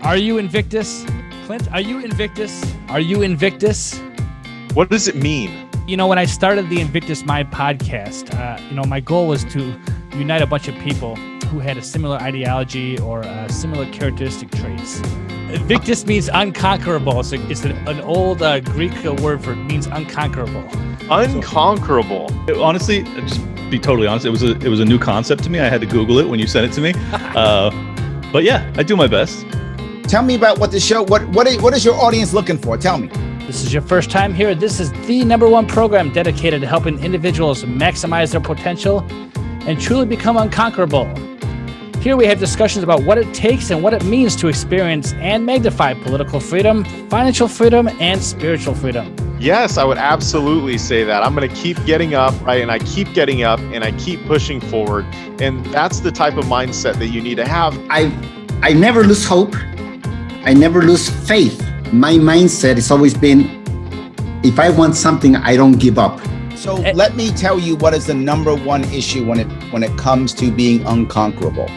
Are you Invictus? Clint, are you Invictus? Are you Invictus? What does it mean? You know, when I started the Invictus Mind podcast, my goal was to unite a bunch of people who had a similar ideology or similar characteristic traits. Invictus means unconquerable. So it's an old Greek word for means unconquerable. Unconquerable. Honestly, just be totally honest, it was a new concept to me. I had to Google it when you sent it to me. But yeah, I do my best. Tell me about what the show. What is your audience looking for? Tell me. This is your first time here. This is the #1 program dedicated to helping individuals maximize their potential and truly become unconquerable. Here we have discussions about what it takes and what it means to experience and magnify political freedom, financial freedom, and spiritual freedom. Yes, I would absolutely say that. I'm going to keep getting up, right? And I keep getting up and I keep pushing forward. And that's the type of mindset that you need to have. I never lose hope. I never lose faith. My mindset has always been, if I want something, I don't give up. So let me tell you what is the #1 issue when it comes to being unconquerable.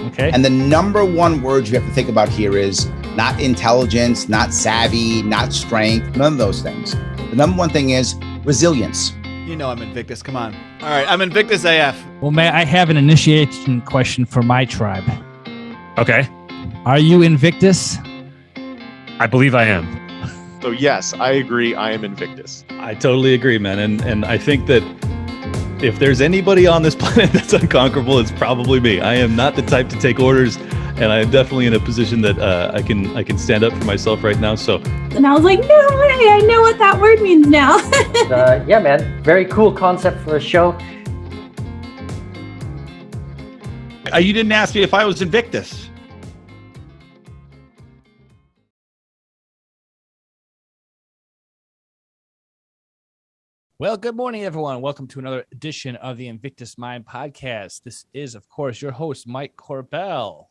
Okay. And the #1 word you have to think about here is not intelligence, not savvy, not strength, none of those things. The #1 thing is resilience. You know I'm Invictus, come on. All right, I'm Invictus AF. Well, may I have an initiation question for my tribe? Okay. Are you Invictus? I believe I am. So yes, I agree. I am Invictus. I totally agree, man. And I think that if there's anybody on this planet that's unconquerable, it's probably me. I am not the type to take orders, and I am definitely in a position that I can stand up for myself right now. So. And I was like, no way, I know what that word means now. Yeah, man, very cool concept for a show. You didn't ask me if I was Invictus. Well, good morning, everyone. Welcome to another edition of the Invictus Mind podcast. This is, of course, your host, Mike Corbell.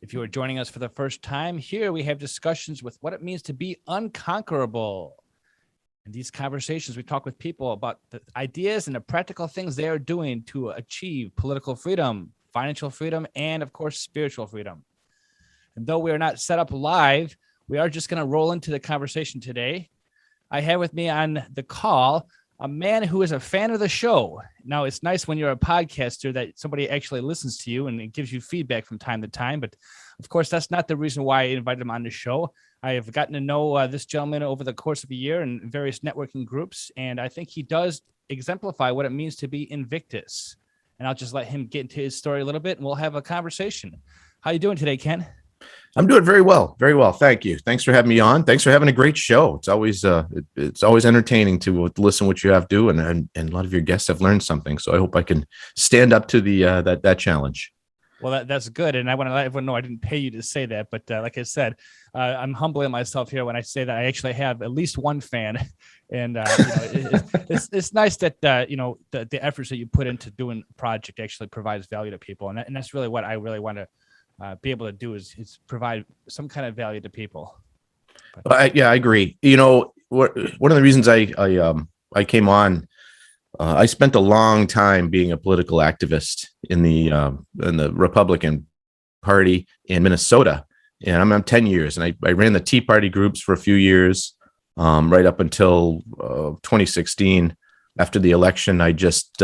If you are joining us for the first time, here we have discussions with what it means to be unconquerable. In these conversations, we talk with people about the ideas and the practical things they are doing to achieve political freedom, financial freedom, and, of course, spiritual freedom. And though we are not set up live, we are just going to roll into the conversation today. I have with me on the call a man who is a fan of the show. Now, it's nice when you're a podcaster that somebody actually listens to you and it gives you feedback from time to time. But of course, that's not the reason why I invited him on the show. I have gotten to know this gentleman over the course of a year in various networking groups. And I think he does exemplify what it means to be Invictus. And I'll just let him get into his story a little bit and we'll have a conversation. How you doing today, Ken? I'm doing very well. Very well. Thank you. Thanks for having me on. Thanks for having a great show. It's always entertaining to listen to what you have to do. And a lot of your guests have learned something. So I hope I can stand up to the that challenge. Well, that's good. And I want to let everyone know I didn't pay you to say that. But like I said, I'm humbling myself here when I say that I actually have at least one fan. And it's nice that, the efforts that you put into doing a project actually provides value to people. And that's really what I really want to be able to do is provide some kind of value to people. I agree. One of the reasons I came on, I spent a long time being a political activist in the Republican Party in Minnesota, and I'm 10 years, and I ran the Tea Party groups for a few years, right up until 2016. After the election, I just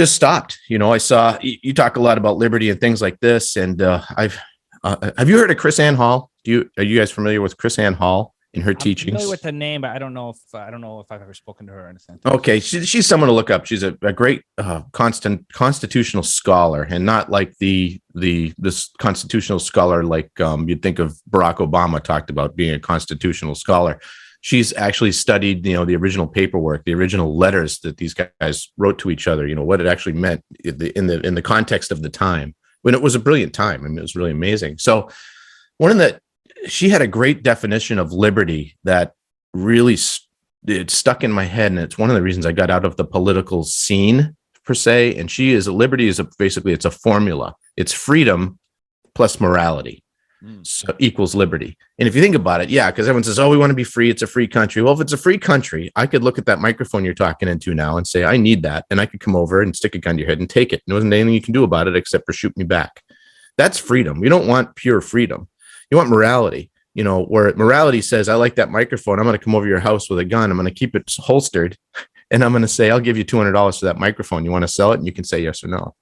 stopped. I saw you talk a lot about liberty and things like this. And have you heard of Chris Ann Hall? Are you guys familiar with Chris Ann Hall and her teachings? I'm familiar with the name, but I don't know if I've ever spoken to her or anything. Okay, she's someone to look up. She's a great constitutional scholar, and not like this constitutional scholar like you'd think of Barack Obama talked about being a constitutional scholar. She's actually studied, the original paperwork, the original letters that these guys wrote to each other, what it actually meant in the context of the time, when it was a brilliant time. I mean, it was really amazing. So she had a great definition of liberty that really it stuck in my head. And it's one of the reasons I got out of the political scene per se. And liberty is basically it's a formula. It's freedom plus morality. So equals liberty. And if you think about it, because everyone says, we want to be free. It's a free country. Well, if it's a free country, I could look at that microphone you're talking into now and say, I need that. And I could come over and stick a gun to your head and take it. And there wasn't anything you can do about it except for shoot me back. That's freedom. You don't want pure freedom. You want morality, where morality says, I like that microphone. I'm going to come over to your house with a gun. I'm going to keep it holstered. And I'm going to say, I'll give you $200 for that microphone. You want to sell it? And you can say yes or no.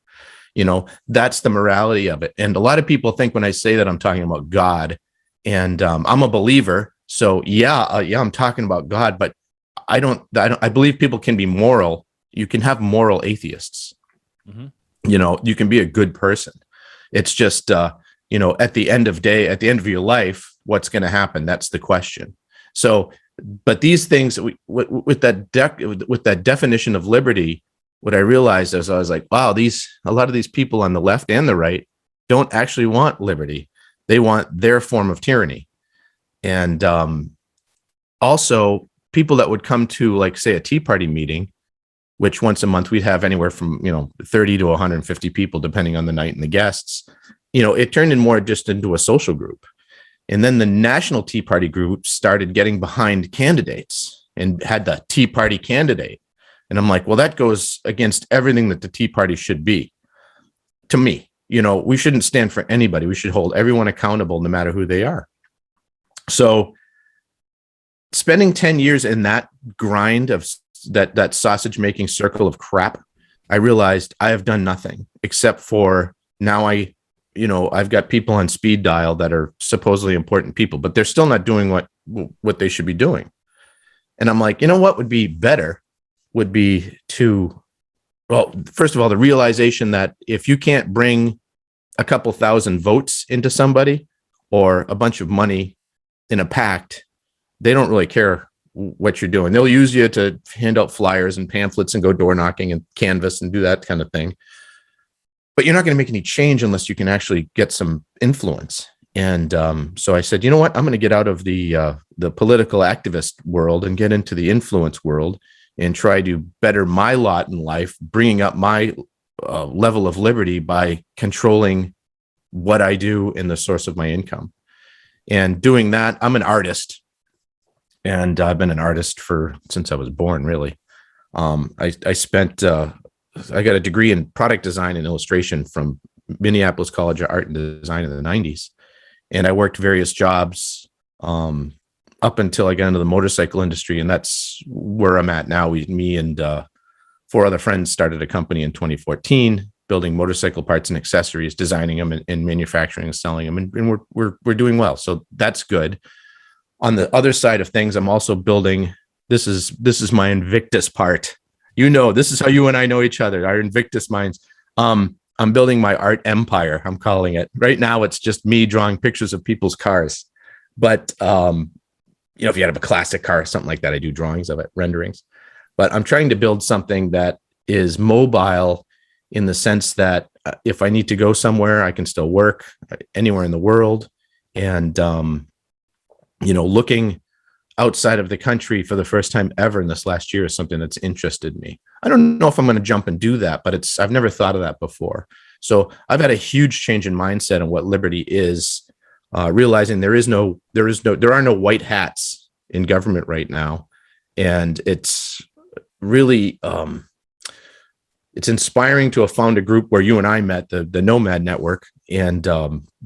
That's the morality of it. And a lot of people think when I say that, I'm talking about God. And I'm a believer. So yeah, I'm talking about God, but I believe people can be moral. You can have moral atheists. Mm-hmm. You can be a good person. It's just, at the end of your life, what's going to happen? That's the question. So, but these things with that definition of liberty, what I realized is I was like, wow, a lot of these people on the left and the right don't actually want liberty. They want their form of tyranny. And also people that would come to, like, say, a Tea Party meeting, which once a month we'd have anywhere from 30 to 150 people, depending on the night and the guests. It turned into a social group. And then the national Tea Party group started getting behind candidates and had the Tea Party candidate. And I'm like, well, that goes against everything that the Tea Party should be. To me, we shouldn't stand for anybody. We should hold everyone accountable, no matter who they are. So spending 10 years in that grind of that sausage making circle of crap, I realized I have done nothing except for now I've got people on speed dial that are supposedly important people, but they're still not doing what they should be doing. And I'm like, what would be better would be first of all, the realization that if you can't bring a couple thousand votes into somebody or a bunch of money in a pact, they don't really care what you're doing. They'll use you to hand out flyers and pamphlets and go door knocking and canvass and do that kind of thing. But you're not going to make any change unless you can actually get some influence. And so I said, you know what? I'm going to get out of the political activist world and get into the influence world and try to better my lot in life, bringing up my level of liberty by controlling what I do and the source of my income. And doing that, I'm an artist. And I've been an artist since I was born, really. I got a degree in product design and illustration from Minneapolis College of Art and Design in the 90s. And I worked various jobs up until I got into the motorcycle industry. And that's where I'm at now. Me and 4 other friends started a company in 2014, building motorcycle parts and accessories, designing them and manufacturing and selling them. And we're doing well. So that's good. On the other side of things, I'm also building, this is my Invictus part. This is how you and I know each other, our Invictus minds. I'm building my art empire, I'm calling it. Right now, it's just me drawing pictures of people's cars. But, if you have a classic car or something like that, I do drawings of it, renderings. But I'm trying to build something that is mobile in the sense that if I need to go somewhere, I can still work anywhere in the world. And, looking outside of the country for the first time ever in this last year is something that's interested me. I don't know if I'm going to jump and do that, but I've never thought of that before. So I've had a huge change in mindset on what liberty is, realizing there are no white hats in government right now. And it's really, it's inspiring to have found a group where you and I met, the Nomad Network. And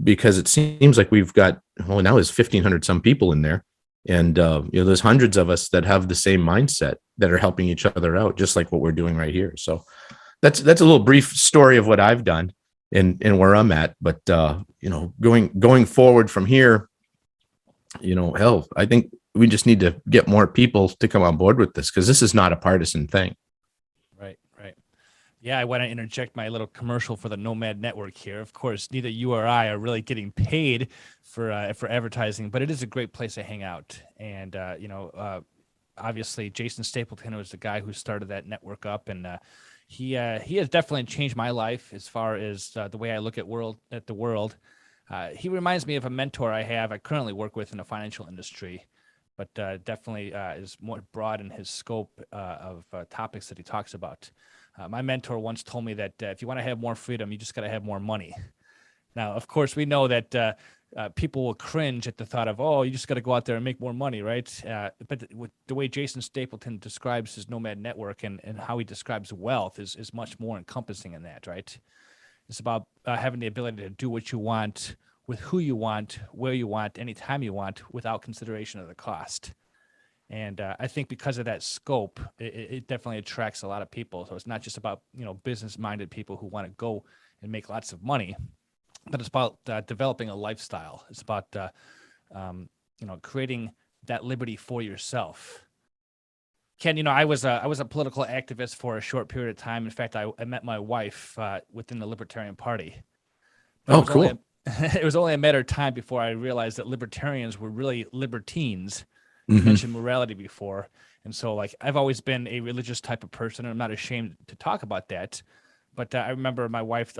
because it seems like we've got, now there's 1,500 some people in there. And, there's hundreds of us that have the same mindset that are helping each other out, just like what we're doing right here. So that's a little brief story of what I've done and where I'm at. But, going forward from here, I think we just need to get more people to come on board with this, because this is not a partisan thing. Right. Yeah, I want to interject my little commercial for the Nomad Network here. Of course, neither you or I are really getting paid for advertising, but it is a great place to hang out. And obviously, Jason Stapleton was the guy who started that network up, and he has definitely changed my life as far as the way I look at the world. He reminds me of a mentor I currently work with in the financial industry, but definitely is more broad in his scope of topics that he talks about. My mentor once told me that if you want to have more freedom, you just got to have more money. Now, of course, we know that people will cringe at the thought of, oh, you just got to go out there and make more money, right? But the way Jason Stapleton describes his Nomad Network and how he describes wealth is much more encompassing in that, right? It's about having the ability to do what you want with who you want, where you want, anytime you want, without consideration of the cost. And I think because of that scope, it definitely attracts a lot of people. So it's not just about, business-minded people who want to go and make lots of money, but it's about developing a lifestyle. It's about, creating that liberty for yourself. Ken, I was a political activist for a short period of time. In fact, I met my wife within the Libertarian Party. But cool. It was only a matter of time before I realized that libertarians were really libertines. You Mhm. mentioned morality before. And so, I've always been a religious type of person, and I'm not ashamed to talk about that. But I remember my wife,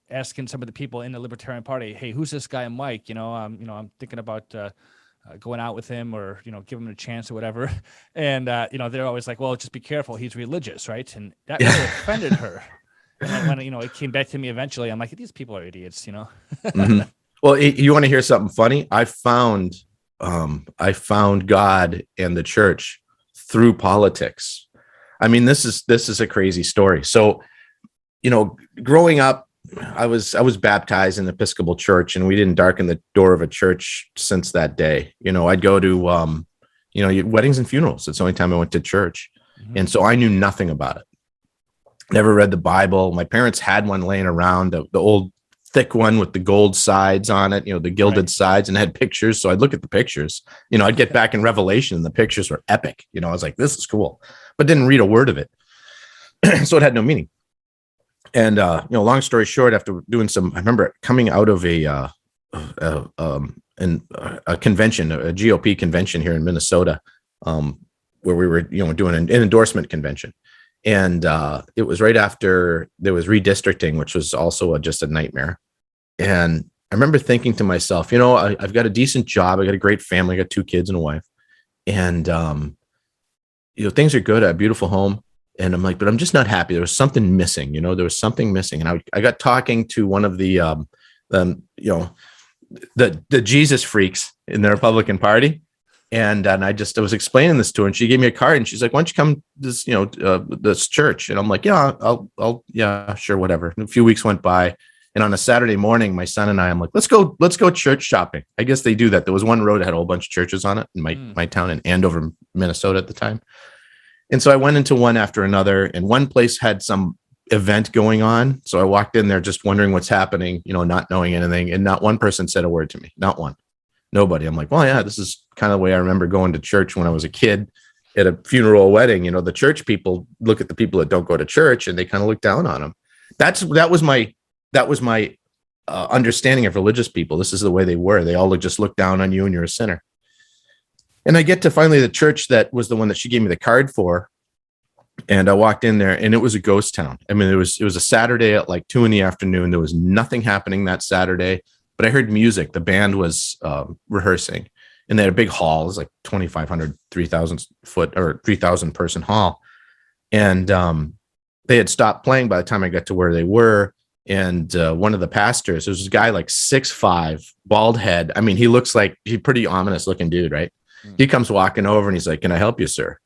asking some of the people in the Libertarian Party, "Hey, who's this guy Mike? I'm thinking about going out with him, or give him a chance or whatever." And they're always like, "Well, just be careful. He's religious, right?" And that really offended her. And then when it came back to me eventually, I'm like, "These people are idiots," Mhm. Well, you want to hear something funny? I found God and the church through politics. I mean, this is a crazy story. So, growing up, I was baptized in the Episcopal Church, and we didn't darken the door of a church since that day. I'd go to weddings and funerals. It's the only time I went to church. Mhm. And so I knew nothing about it. Never read the Bible. My parents had one laying around, the old thick one with the gold sides on it, the gilded sides, and had pictures. So I'd look at the pictures. I'd get back in Revelation, and the pictures were epic. I was like, this is cool, but didn't read a word of it. So it had no meaning. And long story short, after doing I remember coming out of a convention, a GOP convention here in Minnesota, where we were doing an endorsement convention. And it was right after there was redistricting, which was also just a nightmare. And I remember thinking to myself, I've got a decent job. I got a great family. I got 2 kids and a wife. And, things are good. I have a beautiful home. And I'm like, but I'm just not happy. There was something missing. There was something missing. And I got talking to one of the Jesus freaks in the Republican Party. And I was explaining this to her, and she gave me a card, and she's like, "Why don't you come to this church?" And I'm like, "Yeah, I'll yeah, sure, whatever." And a few weeks went by, and on a Saturday morning, my son and I'm like, let's go church shopping. I guess they do that. There was one road that had a whole bunch of churches on it in my town in Andover, Minnesota at the time. And so I went into one after another, and one place had some event going on. So I walked in there just wondering what's happening, not knowing anything, and not one person said a word to me. Not one. Nobody. I'm like, well, yeah, this is kind of the way I remember going to church when I was a kid at a funeral or wedding. The church people look at the people that don't go to church, and they kind of look down on them. That was my understanding of religious people. This is the way they were. They all just look down on you, and you're a sinner. And I get to finally the church that was the one that she gave me the card for. And I walked in there, and it was a ghost town. I mean, it was a Saturday at like 2 p.m. There was nothing happening that Saturday. But I heard music. The band was rehearsing, and they had a big hall. It was like 2,500, 3,000 foot or 3,000 person hall. And they had stopped playing by the time I got to where they were. And one of the pastors, there was this guy like 6'5", bald head. I mean, he looks like he's pretty ominous looking dude, right? He comes walking over, and he's like, "Can I help you, sir?"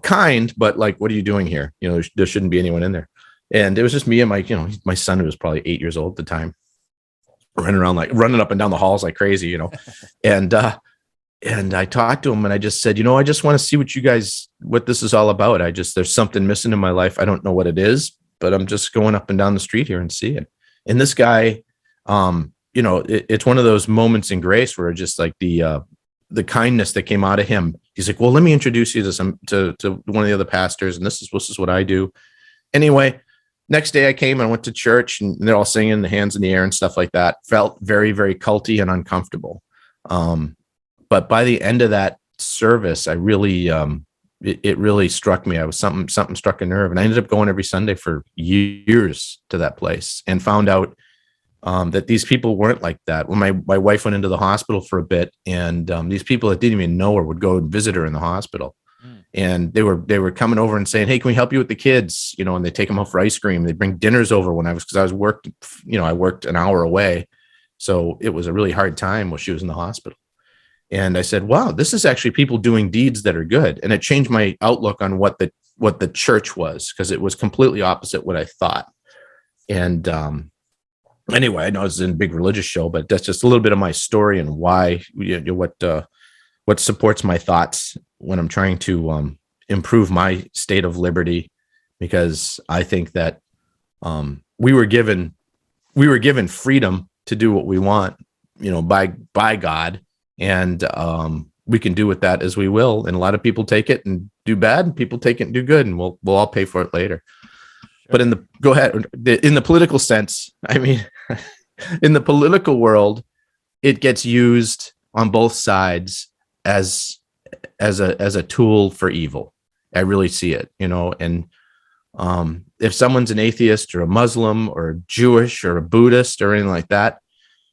Kind, but like, "What are you doing here? There shouldn't be anyone in there." And it was just me and my son, who was probably 8 years old at the time, running up and down the halls like crazy, and I talked to him, and I just said, I just want to see what this is all about. There's something missing in my life. I don't know what it is, but I'm just going up and down the street here and see it. And this guy, it's one of those moments in grace where just like the kindness that came out of him. He's like, "Well, let me introduce you to one of the other pastors, and this is what I do." Anyway, next day I came and I went to church, and they're all singing, the hands in the air and stuff like that. Felt very, very culty and uncomfortable. But by the end of that service, I really, it really struck me. Something struck a nerve, and I ended up going every Sunday for years to that place, and found out that these people weren't like that. When my wife went into the hospital for a bit, and these people that didn't even know her would go and visit her in the hospital. And they were coming over and saying, "Hey, can we help you with the kids?" And they take them out for ice cream. They bring dinners over because I worked an hour away. So it was a really hard time while she was in the hospital. And I said, wow, this is actually people doing deeds that are good. And it changed my outlook on what the church was, because it was completely opposite what I thought. And anyway, I know it's in a big religious show, but that's just a little bit of my story and why, what supports my thoughts when I'm trying to improve my state of liberty, because I think that we were given freedom to do what we want, by God, and we can do with that as we will. And a lot of people take it and do bad, and people take it and do good, and we'll all pay for it later. But in the political sense, I mean, in the political world, it gets used on both sides as a tool for evil. I really see it, and if someone's an atheist or a Muslim or a Jewish or a Buddhist or anything like that,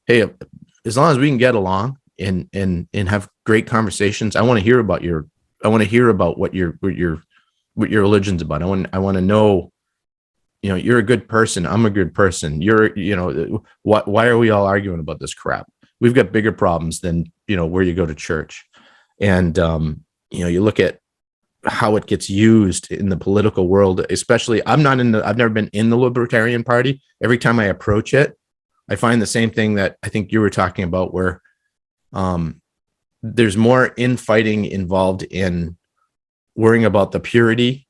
hey, as long as we can get along and have great conversations, I want to hear about what your religion's about. I want to know, you're a good person. I'm a good person. Why are we all arguing about this crap? We've got bigger problems than, where you go to church. And, you look at how it gets used in the political world, especially I've never been in the Libertarian Party. Every time I approach it, I find the same thing that I think you were talking about, where there's more infighting involved in worrying about the purity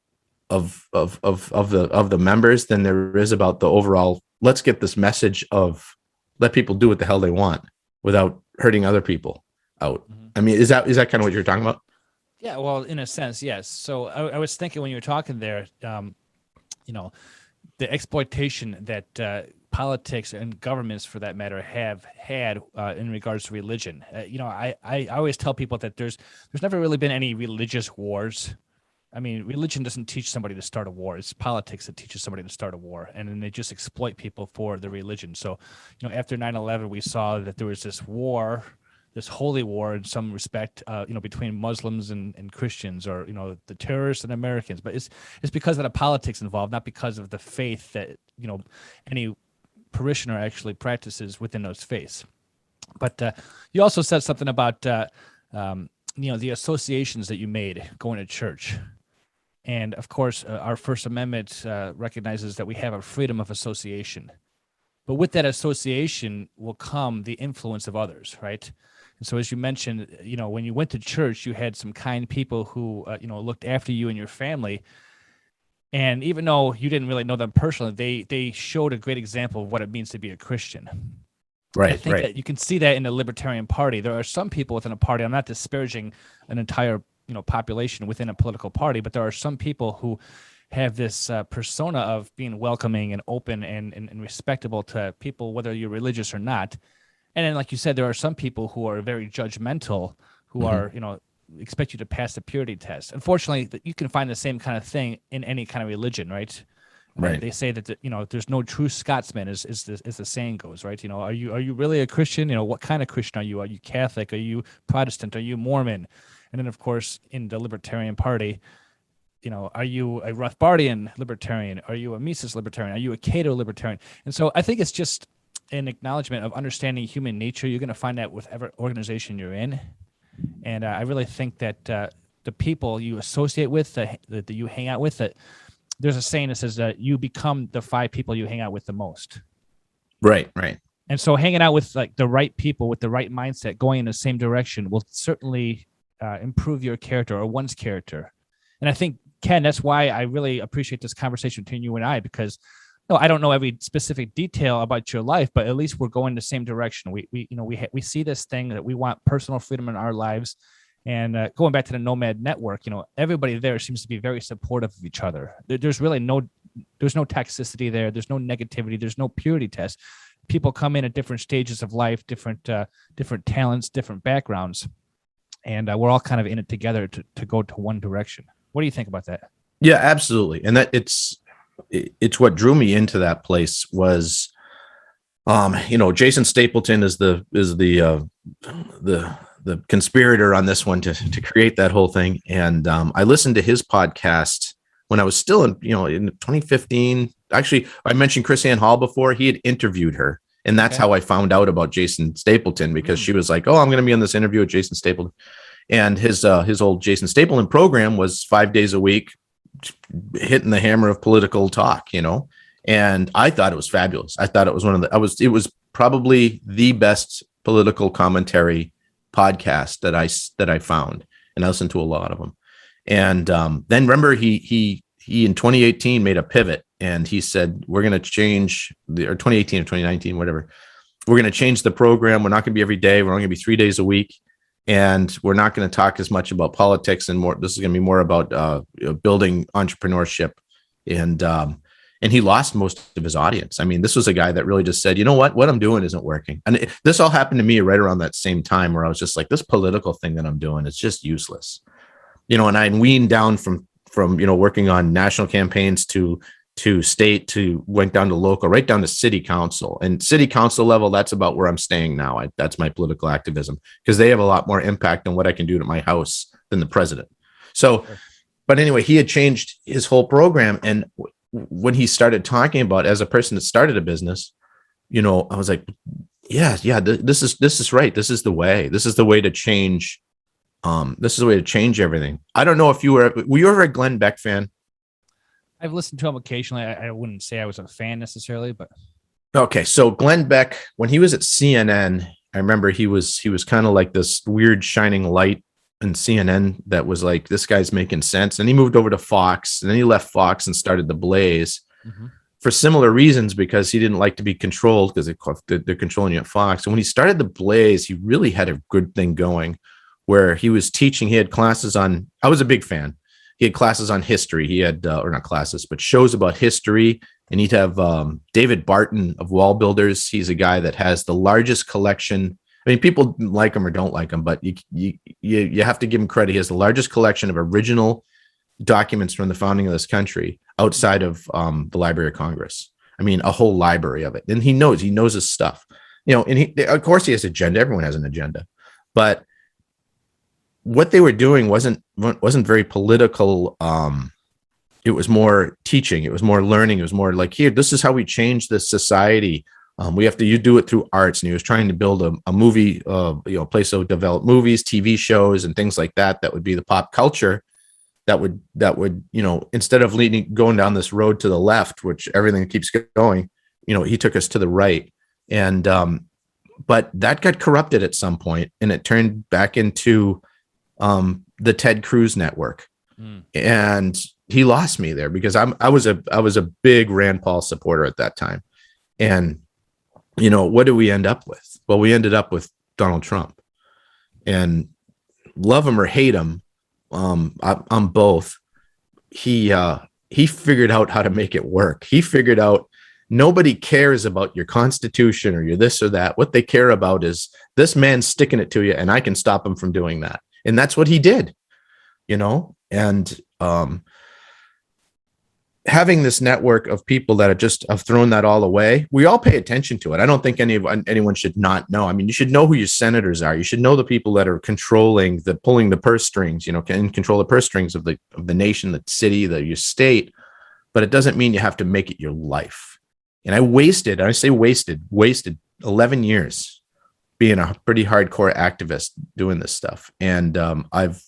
of the members than there is about the overall, let's get this message of let people do what the hell they want without hurting other people out. Mm-hmm. I mean, is that kind of what you're talking about? Yeah, well, in a sense, yes. So I was thinking when you were talking there, the exploitation that politics and governments, for that matter, have had in regards to religion. I always tell people that there's never really been any religious wars. I mean, religion doesn't teach somebody to start a war. It's politics that teaches somebody to start a war, and then they just exploit people for their religion. So, after 9/11, we saw that there was this war, this holy war in some respect, between Muslims and Christians, or, the terrorists and Americans. But it's because of the politics involved, not because of the faith that, any parishioner actually practices within those faiths. But you also said something about, the associations that you made going to church. And of course, our First Amendment recognizes that we have a freedom of association. But with that association will come the influence of others, right? And so, as you mentioned, when you went to church, you had some kind people who, looked after you and your family. And even though you didn't really know them personally, they showed a great example of what it means to be a Christian. Right. I think that you can see that in the Libertarian Party. There are some people within a party. I'm not disparaging an entire, population within a political party, but there are some people who have this persona of being welcoming and open and respectable to people, whether you're religious or not. And then, like you said, there are some people who are very judgmental, who mm-hmm. are, expect you to pass the purity test. Unfortunately, you can find the same kind of thing in any kind of religion, right? Right. They say that there's no true Scotsman, as the saying goes, right? Are you really a Christian? What kind of Christian are you? Are you Catholic? Are you Protestant? Are you Mormon? And then, of course, in the Libertarian Party, are you a Rothbardian libertarian? Are you a Mises libertarian? Are you a Cato libertarian? And so I think it's just an acknowledgement of understanding human nature. You're going to find that with every organization you're in. And I really think that the people you associate with, that you hang out with, that there's a saying that says that you become the 5 people you hang out with the most. Right, right. And so hanging out with like the right people with the right mindset, going in the same direction, will certainly improve your character, or one's character. And I think, Ken, that's why I really appreciate this conversation between you and I, because I don't know every specific detail about your life, but at least we're going the same direction. We see this thing that we want personal freedom in our lives. And going back to the Nomad Network, everybody there seems to be very supportive of each other. There's really no toxicity there. There's no negativity. There's no purity test. People come in at different stages of life, different talents, different backgrounds, and we're all kind of in it together to go to one direction. What do you think about that? Yeah, absolutely. And that it's what drew me into that place was, Jason Stapleton is the conspirator on this one to create that whole thing. And I listened to his podcast when I was still in 2015. Actually, I mentioned Chris Ann Hall before. He had interviewed her, and that's how I found out about Jason Stapleton, because she was like, "Oh, I'm going to be on this interview with Jason Stapleton." And his old Jason Stapleton program was 5 days a week, hitting the hammer of political talk, And I thought it was fabulous. I thought it was it was probably the best political commentary podcast that I found, and I listened to a lot of them. And then remember, he in 2018 made a pivot, and he said, we're going to change or 2018 or 2019, whatever. We're going to change the program. We're not going to be every day. We're only going to be 3 days a week. And we're not going to talk as much about politics and more. This is going to be more about building entrepreneurship. And he lost most of his audience. I mean, this was a guy that really just said, you know what I'm doing isn't working. And this all happened to me right around that same time, where I was just like, this political thing that I'm doing is just useless. And I weaned down from working on national campaigns to state, to went down to local, right down to city council. And city council level, that's about where I'm staying now. That's my political activism, because they have a lot more impact on what I can do to my house than the president. So, but anyway, he had changed his whole program. And when he started talking about, as a person that started a business, I was like, yeah, this is right. This is the way. This is the way to change. This is the way to change everything. I don't know if were you ever a Glenn Beck fan? I've listened to him occasionally. I wouldn't say I was a fan necessarily, but okay. So Glenn Beck, when he was at CNN, I remember he was kind of like this weird shining light in CNN that was like, this guy's making sense. And he moved over to Fox, and then he left Fox and started The Blaze for similar reasons, because he didn't like to be controlled, because they're controlling you at Fox. And when he started The Blaze, he really had a good thing going, where he was teaching. He had classes on, I was a big fan. He had classes on history. He had, or not classes, but shows about history. And he'd have David Barton of Wall Builders. He's a guy that has the largest collection. I mean, people like him or don't like him, but you have to give him credit. He has the largest collection of original documents from the founding of this country outside of the Library of Congress. I mean, a whole library of it. And he knows his stuff, and of course he has an agenda. Everyone has an agenda, but what they were doing wasn't very political. It was more teaching. It was more learning. It was more like, here, this is how we change this society. We have to, you do it through arts. And he was trying to build a movie, place to develop movies, TV shows, and things like that. That would be the pop culture. That would, instead of going down this road to the left, which everything keeps going, he took us to the right. And, but that got corrupted at some point, and it turned back into the Ted Cruz network. And he lost me there, because I was a big Rand Paul supporter at that time. And what did we end up with? Well, we ended up with Donald Trump. And love him or hate him, I'm both. He figured out how to make it work. He figured out nobody cares about your constitution or your this or that. What they care about is this man sticking it to you, and I can stop him from doing that. And that's what he did, and having this network of people that have thrown that all away. We all pay attention to it. I don't think anyone should not know. I mean, you should know who your senators are. You should know the people that are pulling the purse strings, can control the purse strings of the nation, the city, your state. But it doesn't mean you have to make it your life. And I wasted 11 years being a pretty hardcore activist doing this stuff. And I've,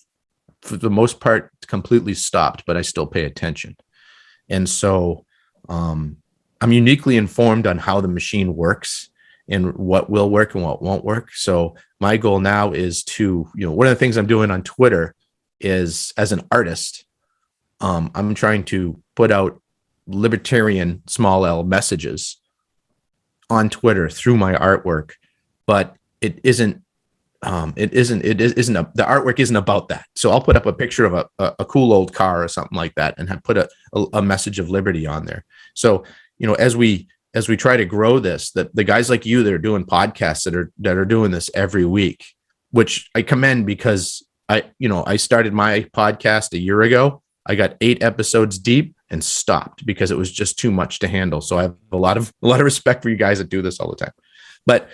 for the most part, completely stopped, but I still pay attention. And so I'm uniquely informed on how the machine works and what will work and what won't work. So my goal now is to, one of the things I'm doing on Twitter is, as an artist, I'm trying to put out libertarian small L messages on Twitter through my artwork, but the artwork isn't about that. So I'll put up a picture of a cool old car or something like that, and have put a message of liberty on there. So, as we try to grow this, that the guys like you that are doing podcasts that are doing this every week, which I commend, because I started my podcast a year ago. I got 8 episodes deep and stopped because it was just too much to handle. So I have a lot of respect for you guys that do this all the time. But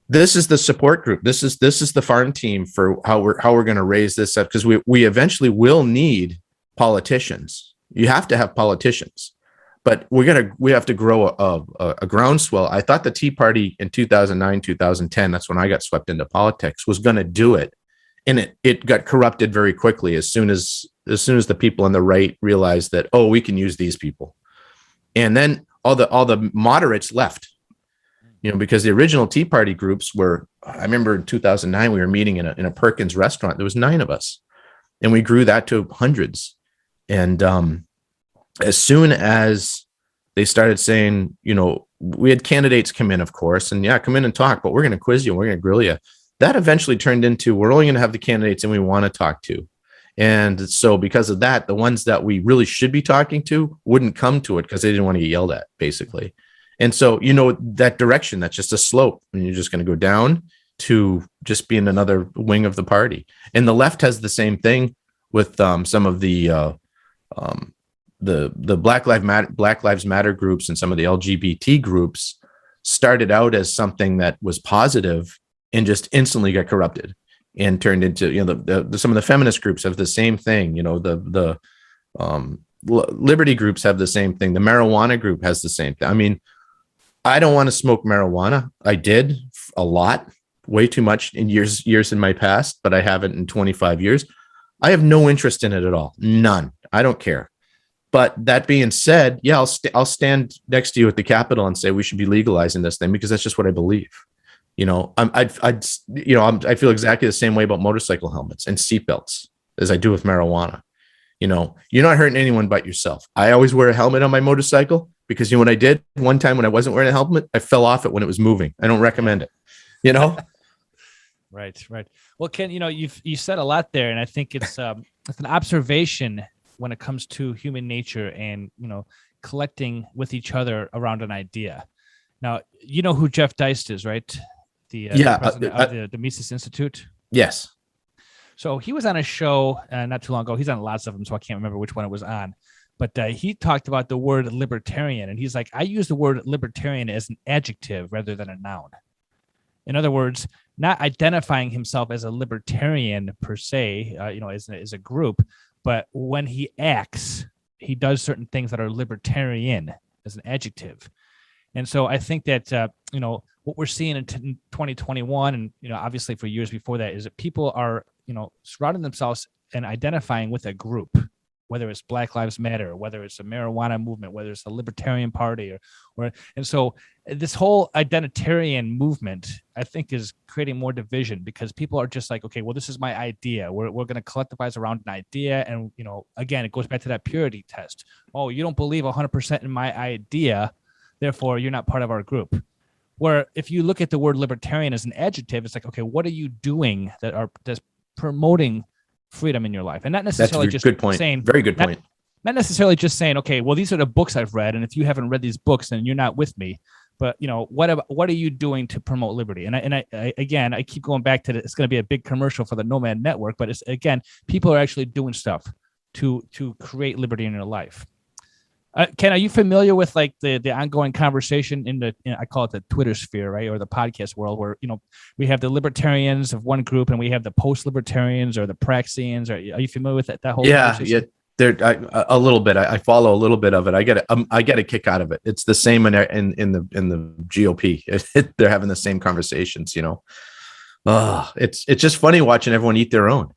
this is the support group. This is the farm team for how we're going to raise this up, because we eventually will need politicians. You have to have politicians, but we have to grow a groundswell. I thought the Tea Party in 2009, 2010, that's when I got swept into politics, was going to do it. And it got corrupted very quickly as soon as the people on the right realized that, oh, we can use these people. And then all the moderates left, because the original Tea Party groups were, I remember in 2009, we were meeting in a Perkins restaurant. There was 9 of us, and we grew that to hundreds. And as soon as they started saying, we had candidates come in, of course, and come in and talk, but we're going to quiz you, we're going to grill you. That eventually turned into, we're only going to have the candidates and we want to talk to. And so because of that, the ones that we really should be talking to wouldn't come to it because they didn't want to get yelled at, basically. And so, that direction, that's just a slope, and you're just going to go down to just being another wing of the party. And the left has the same thing with some of the Black Lives Matter groups, and some of the LGBT groups started out as something that was positive and just instantly got corrupted and turned into, some of the feminist groups have the same thing. The liberty groups have the same thing. The marijuana group has the same thing. I mean, I don't want to smoke marijuana. I did a lot, way too much in years in my past, but I haven't in 25 years. I have no interest in it at all. None. I don't care. But that being said, I'll stand next to you at the Capitol and say we should be legalizing this thing, because that's just what I believe. I feel exactly the same way about motorcycle helmets and seatbelts as I do with marijuana. You're not hurting anyone but yourself. I always wear a helmet on my motorcycle because what I did one time when I wasn't wearing a helmet, I fell off it when it was moving. I don't recommend it. Right. Well, Ken, you said a lot there, and I think it's an observation when it comes to human nature and collecting with each other around an idea. Now, you know who Jeff Deist is, right? The president of the Mises Institute. Yes. So he was on a show not too long ago. He's on lots of them, so I can't remember which one it was on. But he talked about the word libertarian, and he's like, I use the word libertarian as an adjective rather than a noun. In other words, not identifying himself as a libertarian per se, as a group, but when he acts, he does certain things that are libertarian as an adjective. And so I think that, what we're seeing in 2021, and, obviously for years before that, is that people are, surrounding themselves and identifying with a group, whether it's Black Lives Matter, whether it's a marijuana movement, whether it's a libertarian party, and so this whole identitarian movement, I think, is creating more division, because people are just like, okay, well, this is my idea. We're going to collectivize around an idea. And, again, it goes back to that purity test. Oh, you don't believe 100% in my idea, therefore you're not part of our group. Where if you look at the word libertarian as an adjective, it's like, okay, what are you doing that's promoting freedom in your life? And not necessarily just good point. Saying, very good point. Not necessarily just saying, okay, well, these are the books I've read, and if you haven't read these books, then you're not with me. But what are you doing to promote liberty? And I keep going back to it's going to be a big commercial for the Nomad Network, but it's, again, people are actually doing stuff to create liberty in your life. Ken, are you familiar with like the ongoing conversation in I call it the Twitter sphere, right, or the podcast world, where we have the libertarians of one group and we have the post-libertarians or the Praxians? Are you familiar with that whole conversation? A little bit. I follow a little bit of it. I get a kick out of it. It's the same in the GOP. They're having the same conversations. It's just funny watching everyone eat their own,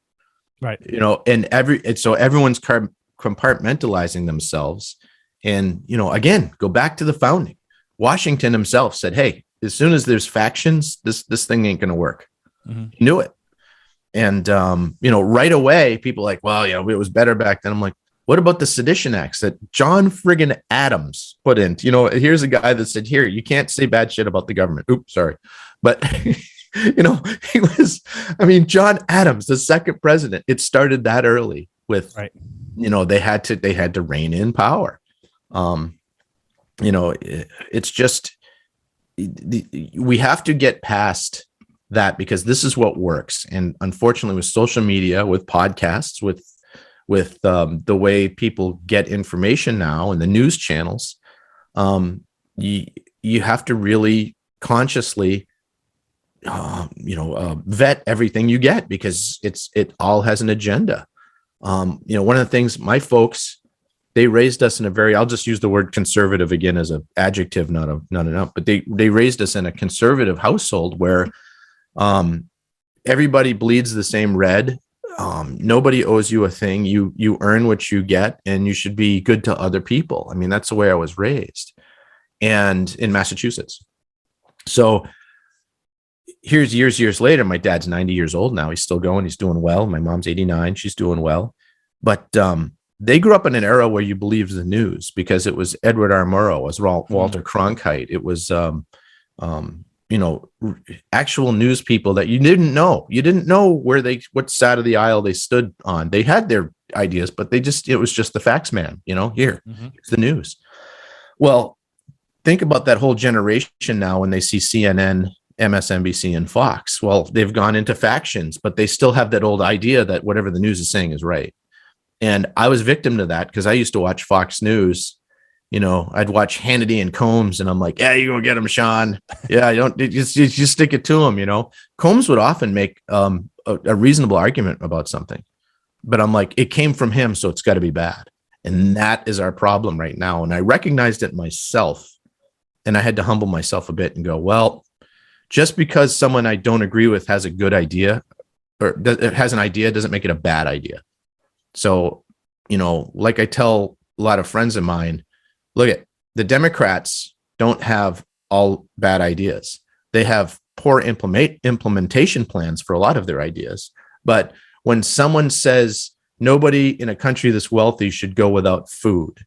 right? And so everyone's compartmentalizing themselves. And, again, go back to the founding. Washington himself said, hey, as soon as there's factions, this thing ain't going to work. Mm-hmm. He knew it. And, right away, people are like, well, it was better back then. I'm like, what about the Sedition Acts that John friggin' Adams put in? Here's a guy that said, here, you can't say bad shit about the government. Oops, sorry. But, he was, John Adams, the second president, it started that early with, right. They had to rein in power. It's just, we have to get past that, because this is what works. And unfortunately, with social media, with podcasts, with the way people get information now and the news channels, you have to really consciously vet everything you get, because it all has an agenda. One of the things my folks, they raised us in I'll just use the word conservative again as an adjective, not enough, but they raised us in a conservative household where everybody bleeds the same red. Nobody owes you a thing. You earn what you get, and you should be good to other people. That's the way I was raised. and in Massachusetts. So here's years later, my dad's 90 years old now. He's still going. He's doing well. My mom's 89. She's doing well. But they grew up in an era where you believed the news because it was Edward R. Murrow, it was Walter Cronkite. It was, actual news people that you didn't know. You didn't know what side of the aisle they stood on. They had their ideas, but it was just the facts man, here's the news. Well, think about that whole generation now when they see CNN, MSNBC, and Fox. Well, they've gone into factions, but they still have that old idea that whatever the news is saying is right. And I was victim to that because I used to watch Fox News. I'd watch Hannity and Combs, and I'm like, yeah, you go get him, Sean. Yeah, you just stick it to him. Combs would often make a reasonable argument about something, but I'm like, it came from him, so it's got to be bad. And that is our problem right now. And I recognized it myself, and I had to humble myself a bit and go, well, just because someone I don't agree with has a good idea or has an idea doesn't make it a bad idea. So, like I tell a lot of friends of mine, look at the Democrats don't have all bad ideas. They have poor implementation plans for a lot of their ideas. But when someone says nobody in a country this wealthy should go without food,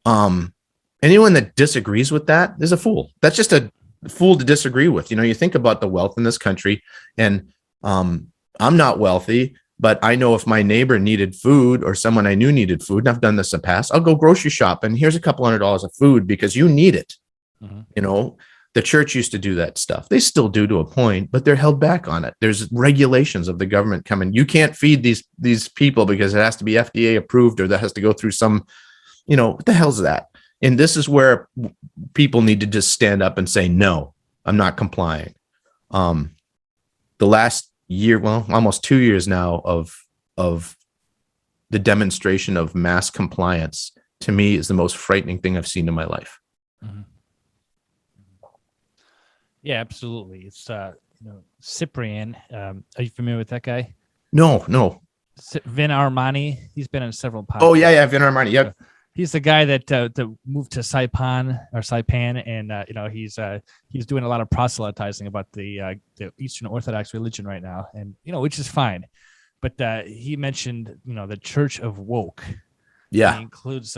anyone that disagrees with that is a fool. That's just a fool to disagree with. You think about the wealth in this country, and I'm not wealthy, but I know if my neighbor needed food or someone I knew needed food, and I've done this in the past, I'll go grocery shop and here's a couple $100 of food because you need it. The church used to do that stuff. They still do to a point, but they're held back on it. There's regulations of the government coming. You can't feed these people because it has to be FDA approved, or that has to go through some, what the hell's that? And this is where people need to just stand up and say, no, I'm not complying. The last year, well, almost 2 years now of the demonstration of mass compliance, to me, is the most frightening thing I've seen in my life. Yeah, absolutely. It's Cyprian. Are you familiar with that guy? No. Vin Armani. He's been on several podcasts. Oh yeah, Vin Armani. Yep. He's the guy that moved to Saipan, and he's doing a lot of proselytizing about the Eastern Orthodox religion right now, and which is fine. But he mentioned the Church of Woke. Yeah, he includes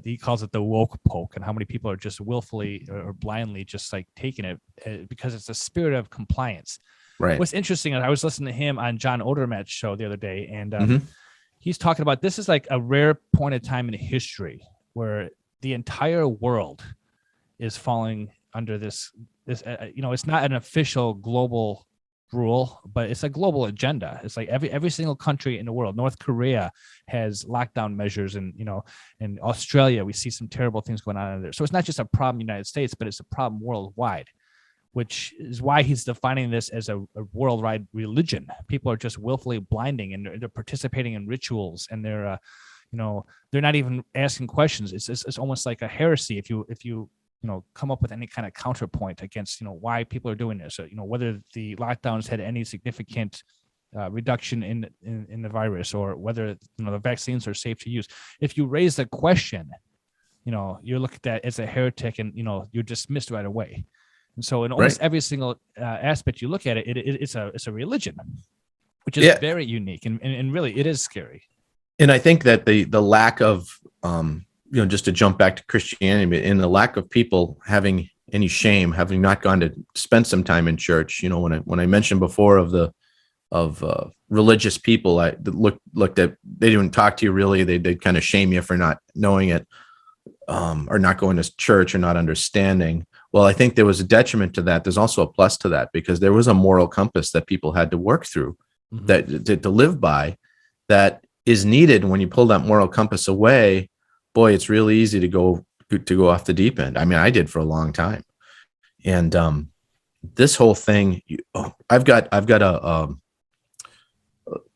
he calls it the woke poke, and how many people are just willfully or blindly just like taking it because it's a spirit of compliance. Right. What's interesting, I was listening to him on John Odermatt's show the other day, and he's talking about this is like a rare point of time in history where the entire world is falling under this. It's not an official global rule, but it's a global agenda. It's like every single country in the world. North Korea has lockdown measures, and in Australia we see some terrible things going on in there. So it's not just a problem in the United States, but it's a problem worldwide, which is why he's defining this as a worldwide religion. People are just willfully blinding, and they're participating in rituals, and they're not even asking questions. It's almost like a heresy if you come up with any kind of counterpoint against why people are doing this. So, whether the lockdowns had any significant reduction in the virus, or whether the vaccines are safe to use. If you raise the question, you're looked at as a heretic, and you're dismissed right away. And so in almost every single aspect you look at it, it's a religion, which is very unique, and really it is scary. And I think that the lack of just to jump back to Christianity, and the lack of people having any shame, having not gone to spend some time in church. When I mentioned before of religious people, I looked at, they didn't talk to you really. They'd kind of shame you for not knowing it, or not going to church, or not understanding. Well, I think there was a detriment to that. There's also a plus to that, because there was a moral compass that people had to work through, that to live by, that is needed. When you pull that moral compass away, boy, it's really easy to go off the deep end. I mean, I did for a long time. And this whole thing, I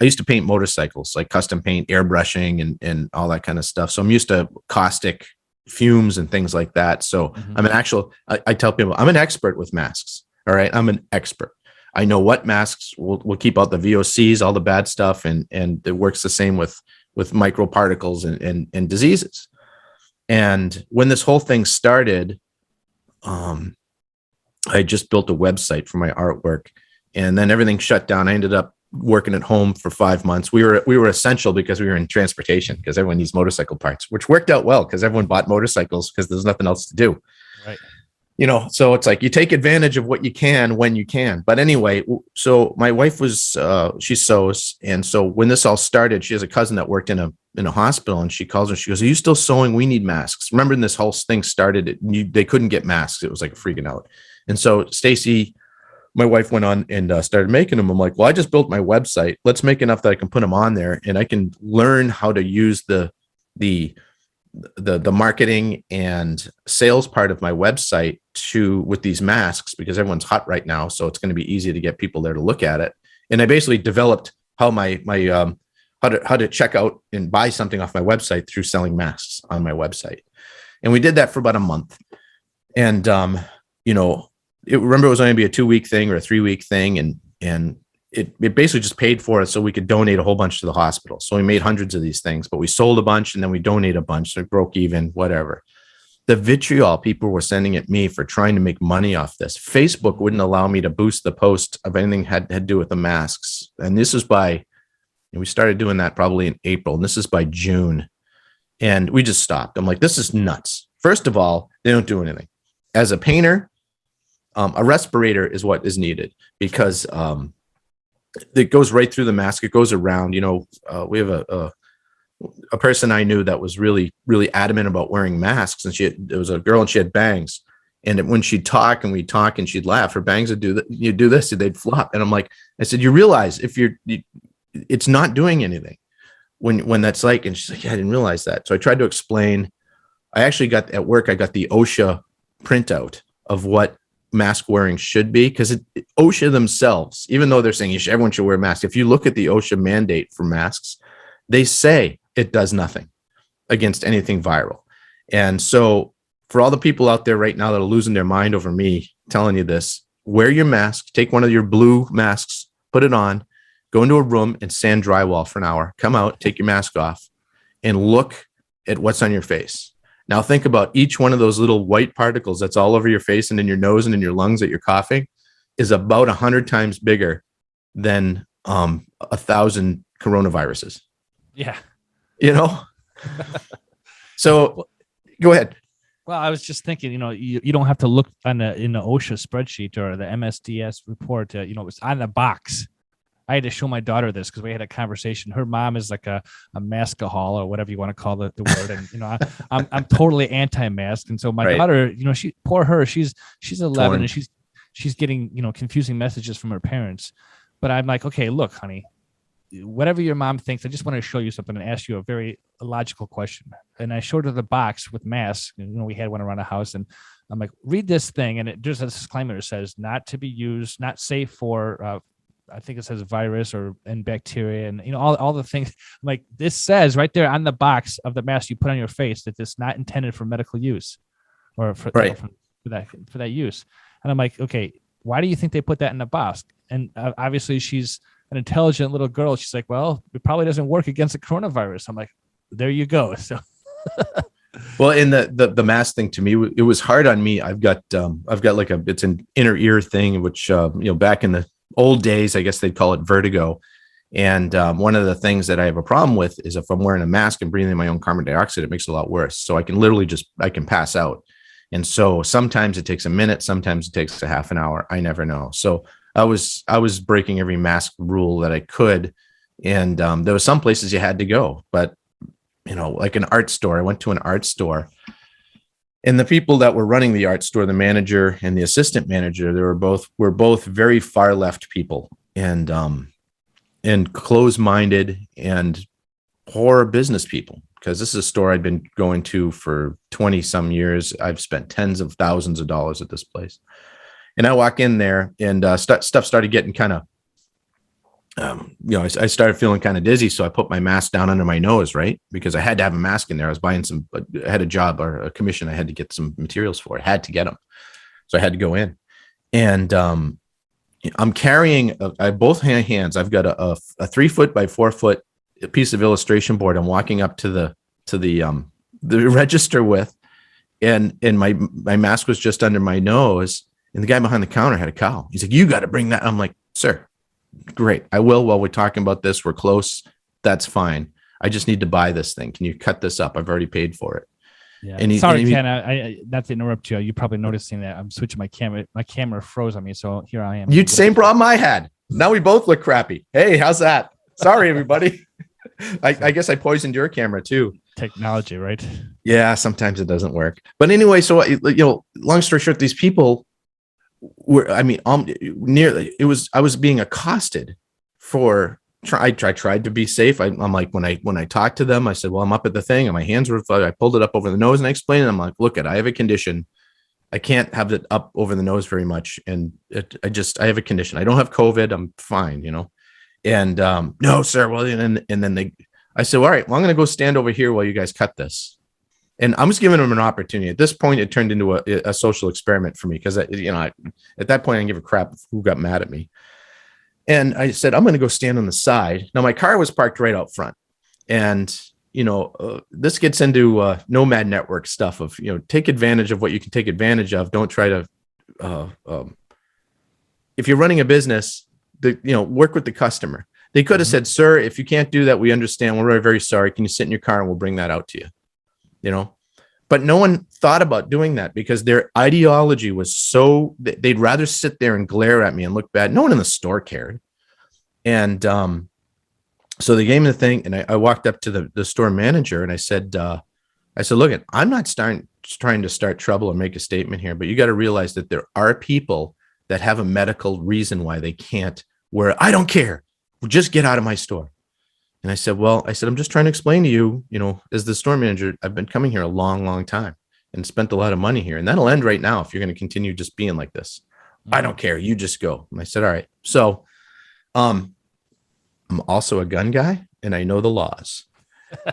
used to paint motorcycles, like custom paint, airbrushing, and all that kind of stuff. So I'm used to caustic fumes and things like that. So I tell people I'm an expert with masks. All right. I'm an expert. I know what masks will keep out the VOCs, all the bad stuff. And it works the same with microparticles and diseases. And when this whole thing started, I just built a website for my artwork, and then everything shut down. I ended up working at home for 5 months. We were essential because we were in transportation, because everyone needs motorcycle parts, which worked out well because everyone bought motorcycles because there's nothing else to do. Right. So it's like you take advantage of what you can when you can. But anyway, so my wife was she sews, and so when this all started, she has a cousin that worked in a hospital, and she calls her. She goes, "Are you still sewing? We need masks." Remember, when this whole thing started, they couldn't get masks. It was like freaking out. And so Stacy, my wife, went on and started making them. I'm like, well, I just built my website. Let's make enough that I can put them on there, and I can learn how to use the marketing and sales part of my website with these masks, because everyone's hot right now. So it's going to be easy to get people there to look at it. And I basically developed how how to check out and buy something off my website through selling masks on my website. And we did that for about a month. And, remember, it was only going to be a 2-week thing or a 3-week thing. And it basically just paid for it so we could donate a whole bunch to the hospital. So we made hundreds of these things, but we sold a bunch and then we donated a bunch. So it broke even, whatever. The vitriol people were sending at me for trying to make money off this. Facebook wouldn't allow me to boost the post of anything had to do with the masks. And this is we started doing that probably in April, and this is by June. And we just stopped. I'm like, this is nuts. First of all, they don't do anything. As a painter, a respirator is what is needed, because it goes right through the mask. It goes around. We have a person I knew that was really, really adamant about wearing masks, and it was a girl, and she had bangs. And when she'd talk and we'd talk and she'd laugh, her bangs would you do this, they'd flop. And I'm like, I said, you realize it's not doing anything when that's like, and she's like, yeah, I didn't realize that. So I tried to explain. I actually got at work, I got the OSHA printout of what mask wearing should be, because OSHA themselves, even though they're saying everyone should wear a mask, if you look at the OSHA mandate for masks, they say it does nothing against anything viral. And so for all the people out there right now that are losing their mind over me telling you this, wear your mask, take one of your blue masks, put it on, go into a room and sand drywall for an hour, come out, take your mask off, and look at what's on your face. Now think about each one of those little white particles that's all over your face and in your nose and in your lungs that you're coughing is about 100 times bigger than 1,000 coronaviruses. Yeah. So go ahead. Well, I was just thinking, you don't have to look in the OSHA spreadsheet or the MSDS report. It's on the box. I had to show my daughter this because we had a conversation. Her mom is like a maskahol or whatever you want to call the word. And, I'm totally anti-mask. And so my daughter, she's 11 and she's getting, confusing messages from her parents. But I'm like, okay, look, honey, whatever your mom thinks, I just want to show you something and ask you a very logical question. And I showed her the box with masks. We had one around the house, and I'm like, read this thing. And there's a disclaimer that says not to be used, not safe for, I think it says virus and bacteria and, all the things. I'm like, this says right there on the box of the mask you put on your face that it's not intended for medical use or for that use. And I'm like, okay, why do you think they put that in the box? And obviously she's an intelligent little girl. She's like, well, it probably doesn't work against the coronavirus. I'm like, there you go. So, well, in the mask thing, to me, it was hard on me. I've got like it's an inner ear thing, which, back in the old days, I guess they'd call it vertigo. And one of the things that I have a problem with is if I'm wearing a mask and breathing my own carbon dioxide, it makes it a lot worse. So I can literally I can pass out. And so sometimes it takes a minute, sometimes it takes a half an hour. I never know. So I was breaking every mask rule that I could. And there was some places you had to go, but like an art store, I went to an art store, and the people that were running the art store, the manager and the assistant manager, were both very far left people and closed-minded and poor business people, because this is a store I'd been going to for 20 some years. I've spent tens of thousands of dollars at this place. And I walk in there and stuff started getting kind of, I started feeling kind of dizzy. So I put my mask down under my nose, right? Because I had to have a mask in there. I was buying I had a job or a commission. I had to get some materials for it. I had to get them. So I had to go in. And I'm carrying, both hands, I've got a 3 foot by 4 foot piece of illustration board. I'm walking up to the register with, and my mask was just under my nose, and the guy behind the counter had a cow. He's like, "You got to bring that." I'm like, "Sir, great, I will. While we're talking about this, we're close. That's fine. I just need to buy this thing. Can you cut this up? I've already paid for it." Yeah. And Sorry, Ken. I not to interrupt you. You're probably noticing that I'm switching my camera. My camera froze on me, so here I am. Same problem I had. Now we both look crappy. Hey, how's that? Sorry, everybody. I guess I poisoned your camera too. Technology, right? Yeah, sometimes it doesn't work. But anyway, so long story short, these people were, nearly. I was being accosted for. I tried to be safe. I'm like, when I talked to them, I said, "Well, I'm up at the thing," and my hands were. I pulled it up over the nose and I explained it. I'm like, "Look, I have a condition. I can't have it up over the nose very much, and I have a condition. I don't have COVID. I'm fine, And no, sir. Well, and then I said, "All right, well, I'm going to go stand over here while you guys cut this." And I was giving them an opportunity. At this point, it turned into a social experiment for me because at that point, I didn't give a crap who got mad at me. And I said, "I'm going to go stand on the side." Now, my car was parked right out front, and this gets into Nomad Network stuff of take advantage of what you can take advantage of. Don't try to if you're running a business, work with the customer. They could have said, "Sir, if you can't do that, we understand. We're very, very sorry. Can you sit in your car and we'll bring that out to you?" But no one thought about doing that because their ideology was so they'd rather sit there and glare at me and look bad. No one in the store cared. And so they gave me the thing, and I walked up to the store manager and I said, "Look, I'm not trying to start trouble or make a statement here, but you got to realize that there are people that have a medical reason why they can't wear. I don't care. Just get out of my store." And I said, "I'm just trying to explain to you, as the store manager, I've been coming here a long, long time and spent a lot of money here. And that'll end right now if you're going to continue just being like this. I don't care. You just go." And I said, "All right." So I'm also a gun guy and I know the laws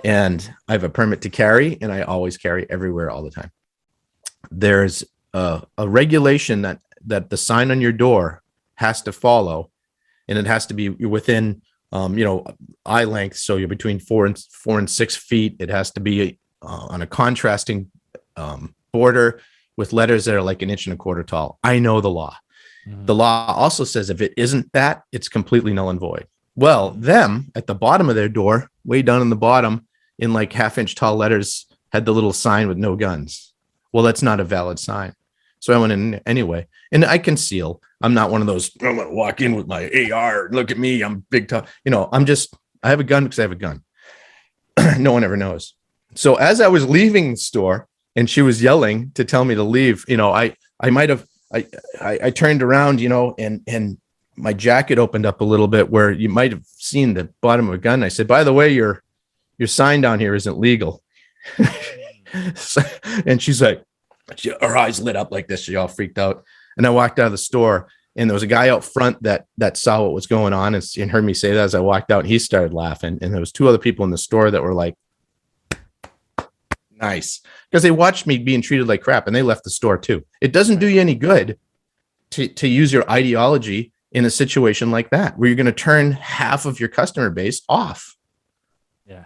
and I have a permit to carry, and I always carry everywhere all the time. There's a regulation that the sign on your door has to follow, and it has to be within eye length. So you're between 4 and 6 feet. It has to be on a contrasting border with letters that are like 1.25 inches tall. I know the law. Mm-hmm. The law also says if it isn't that, it's completely null and void. Well, them at the bottom of their door, way down in the bottom, in like 1/2 inch tall letters, had the little sign with no guns. Well, that's not a valid sign. So I went in anyway, and I conceal. I'm not one of those, "I'm going to walk in with my AR. Look at me. I'm big tough." I have a gun because I have a gun. No one ever knows. So as I was leaving the store and she was yelling to tell me to leave, I turned around, and my jacket opened up a little bit where you might have seen the bottom of a gun. I said, "By the way, your sign down here isn't legal." And she's like, her eyes lit up like this. She all freaked out. And I walked out of the store, and there was a guy out front that saw what was going on and heard me say that as I walked out, and he started laughing. And there was 2 other people in the store that were like, nice, because they watched me being treated like crap, and they left the store too. It doesn't do you any good to use your ideology in a situation like that, where you're going to turn half of your customer base off. Yeah.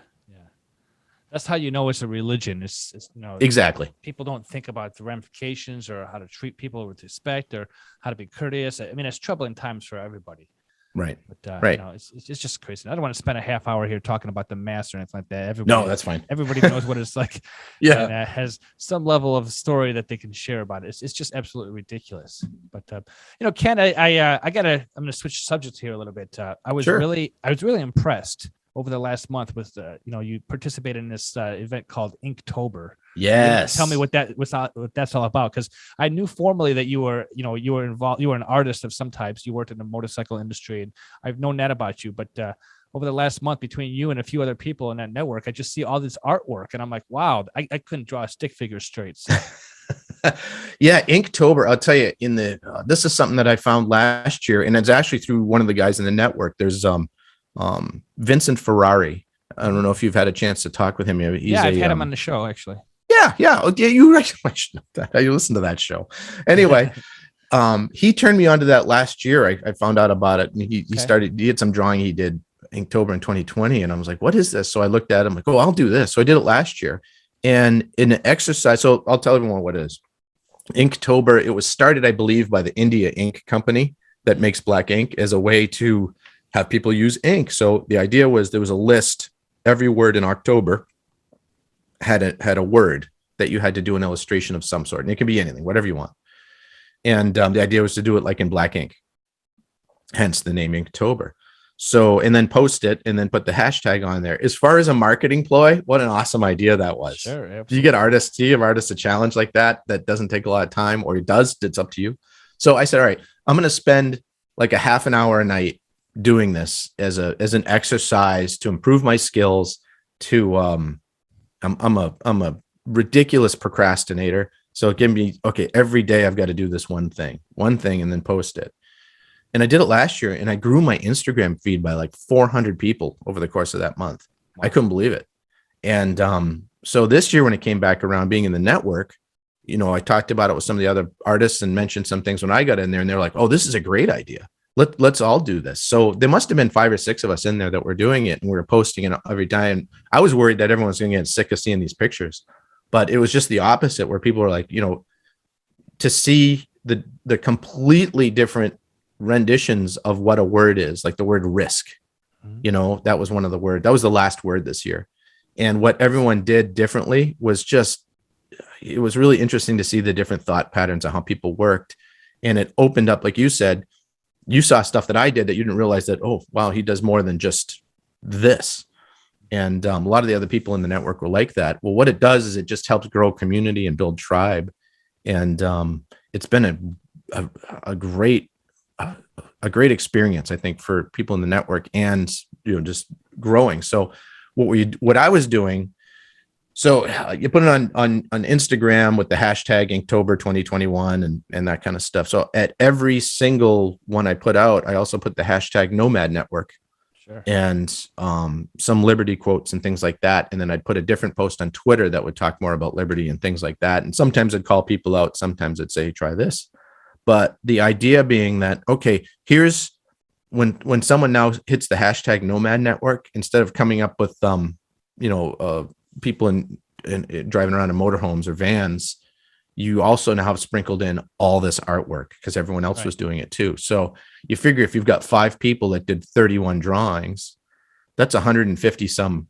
That's how you know it's a religion. It's exactly. People don't think about the ramifications or how to treat people with respect or how to be courteous. I mean, it's troubling times for everybody. Right. But right. It's just crazy. I don't want to spend a half hour here talking about the mask or anything like that. No, that's fine. Everybody knows what it's like. Yeah. And has some level of story that they can share about it. It's just absolutely ridiculous. But Ken, I'm going to switch subjects here a little bit. I was really impressed over the last month with you participated in this event called Inktober. Yes. Tell me what that's all about, because I knew formally that you were involved. You were an artist of some types. You worked in the motorcycle industry, and I've known that about you. But over the last month, between you and a few other people in that network, I just see all this artwork, and I'm like, wow, I couldn't draw a stick figure straight. So. Yeah, Inktober. I'll tell you, this is something that I found last year, and it's actually through one of the guys in the network. There's Vincent Ferrari. I don't know if you've had a chance to talk with him. I've had him on the show actually. Yeah. You actually should know that. You listen to that show. Anyway, he turned me on to that last year. I found out about it, and he had some drawing he did Inktober in 2020, and I was like, "What is this?" So I looked at him like, "Oh, I'll do this." So I did it last year, And in an exercise, so I'll tell everyone what it is. Inktober, it was started, I believe, by the India Ink Company that makes black ink as a way to have people use ink. So the idea was there was a list. Every word in October had a word that you had to do an illustration of some sort. And it can be anything, whatever you want. And the idea was to do it like in black ink, hence the name Inktober. So, and then post it and then put the hashtag on there. As far as a marketing ploy, what an awesome idea that was. Sure. Absolutely. Do you get artists, do you give artists a challenge like that doesn't take a lot of time, or it does, it's up to you. So I said, all right, I'm going to spend like a half an hour a night doing this as an exercise to improve my skills to, I'm a ridiculous procrastinator. So give me, okay, every day I've got to do this one thing and then post it. And I did it last year, and I grew my Instagram feed by like 400 people over the course of that month. Wow. I couldn't believe it. And so this year when it came back around being in the network, you know, I talked about it with some of the other artists and mentioned some things when I got in there, and they're like, oh, this is a great idea. Let's all do this. So there must have been 5 or 6 of us in there that were doing it, and we were posting it every time. I was worried that everyone was going to get sick of seeing these pictures, but it was just the opposite, where people were like, you know, to see the completely different renditions of what a word is, like the word risk. You know, that was one of the words. That was the last word this year. And what everyone did differently was just, it was really interesting to see the different thought patterns of how people worked. And it opened up, like you said, you saw stuff that I did that you didn't realize that, oh, wow, he does more than just this. And a lot of the other people in the network were like that. Well, what it does is it just helps grow community and build tribe. And it's been a great experience, I think, for people in the network, and, you know, just growing. So what I was doing, so you put it on Instagram with the hashtag Inktober 2021 and that kind of stuff. So at every single one I put out, I also put the hashtag Nomad Network. Sure. And some liberty quotes and things like that. And then I'd put a different post on Twitter that would talk more about liberty and things like that. And sometimes I'd call people out. Sometimes I'd say, try this. But the idea being that, okay, here's when someone now hits the hashtag Nomad Network, instead of coming up with, people in driving around in motorhomes or vans, you also now have sprinkled in all this artwork because everyone else was doing it too. So you figure if you've got 5 people that did 31 drawings, that's 150 some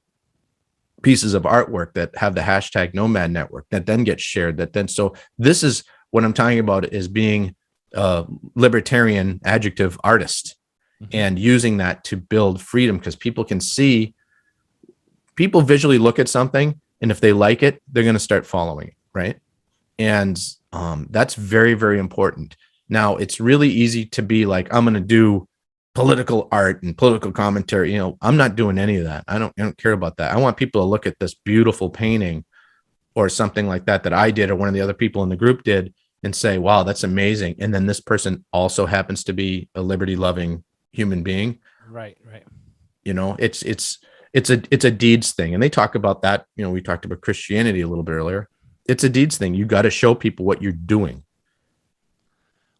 pieces of artwork that have the hashtag Nomad Network that then gets shared. So this is what I'm talking about, is being a libertarian adjective artist and using that to build freedom, because people visually look at something, and if they like it, they're going to start following it, right? And that's very, very important. Now, it's really easy to be like, I'm going to do political art and political commentary. You know, I'm not doing any of that. I don't care about that. I want people to look at this beautiful painting or something like that I did, or one of the other people in the group did, and say, wow, that's amazing. And then this person also happens to be a liberty-loving human being. Right. You know, it's a deeds thing. And they talk about that. You know, we talked about Christianity a little bit earlier. It's a deeds thing. You got to show people what you're doing.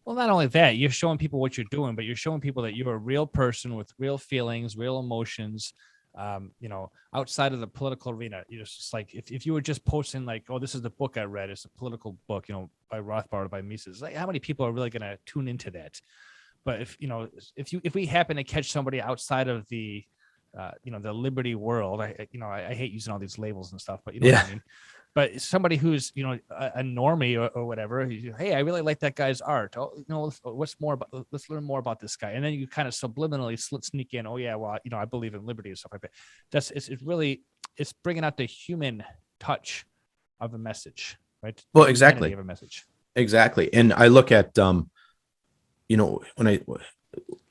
Well, not only that, you're showing people what you're doing, but you're showing people that you're a real person with real feelings, real emotions. Outside of the political arena, you're just like, if you were just posting like, oh, this is the book I read, it's a political book, by Rothbard or by Mises, like, how many people are really going to tune into that? But if we happen to catch somebody outside of the the liberty world, I hate using all these labels and stuff, but you know what I mean? But somebody who's, a normie or whatever, hey, I really like that guy's art. Oh, let's learn more about this guy. And then you kind of subliminally sneak in, oh yeah, well, I believe in liberty and stuff like that. It's bringing out the human touch of a message, right? Well, exactly. Of a message. Exactly. And I look at,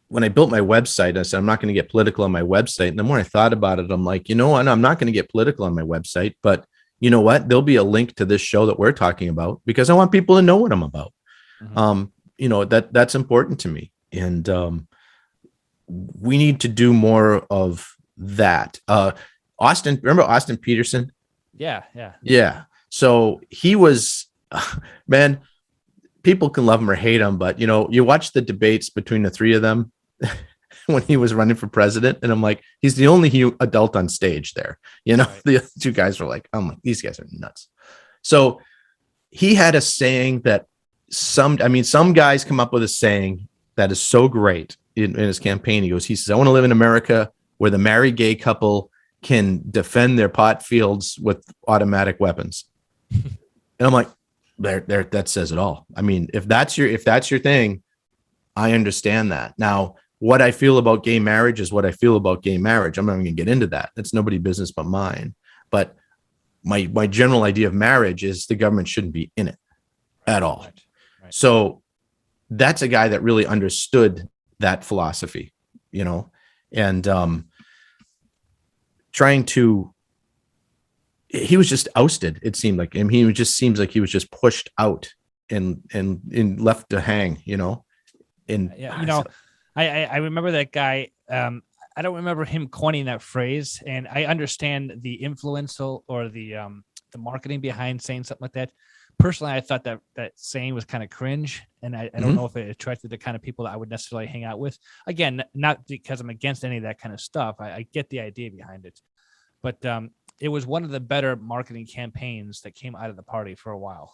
when I built my website, I said, I'm not going to get political on my website. And the more I thought about it, I'm like, I'm not going to get political on my website, but you know what? There'll be a link to this show that we're talking about, because I want people to know what I'm about. Mm-hmm. That's important to me. And we need to do more of that. Remember Austin Peterson? Yeah. So he was, man, people can love him or hate him, but you watch the debates between the 3 of them. when he was running for president. And I'm like, he's the only adult on stage there. You know, Right. the other two guys were like, I'm like, these guys are nuts. So he had a saying that some guys come up with a saying that is so great in his campaign. He says, I want to live in America where the married gay couple can defend their pot fields with automatic weapons. And I'm like, there, that says it all. I mean, if that's your thing, I understand that. Now, what I feel about gay marriage is what I feel about gay marriage. I'm not even going to get into that. It's nobody's business but mine. But my general idea of marriage is the government shouldn't be in it at all. Right. So that's a guy that really understood that philosophy, you know, and he was just ousted. It seemed like him. He just seems like he was just pushed out and left to hang, you know. And Yeah, you know, I remember that guy. I don't remember him coining that phrase, and I understand the influential or the marketing behind saying something like that. Personally, I thought that saying was kind of cringe, and I don't know if it attracted the kind of people that I would necessarily hang out with. Again, not because I'm against any of that kind of stuff. I get the idea behind it, but it was one of the better marketing campaigns that came out of the party for a while.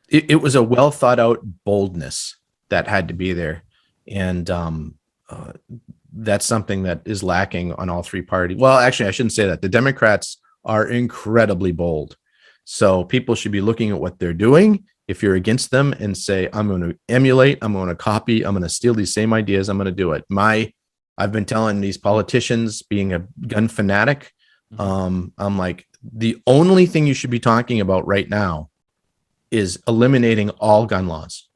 It was a well thought out boldness that had to be there, and that's something that is lacking on all three parties. Well, actually, I shouldn't say that. The Democrats are incredibly bold. So people should be looking at what they're doing. If you're against them and say, I'm going to emulate, I'm going to copy, I'm going to steal these same ideas, I'm going to do it. I've been telling these politicians, being a gun fanatic, I'm like, the only thing you should be talking about right now is eliminating all gun laws,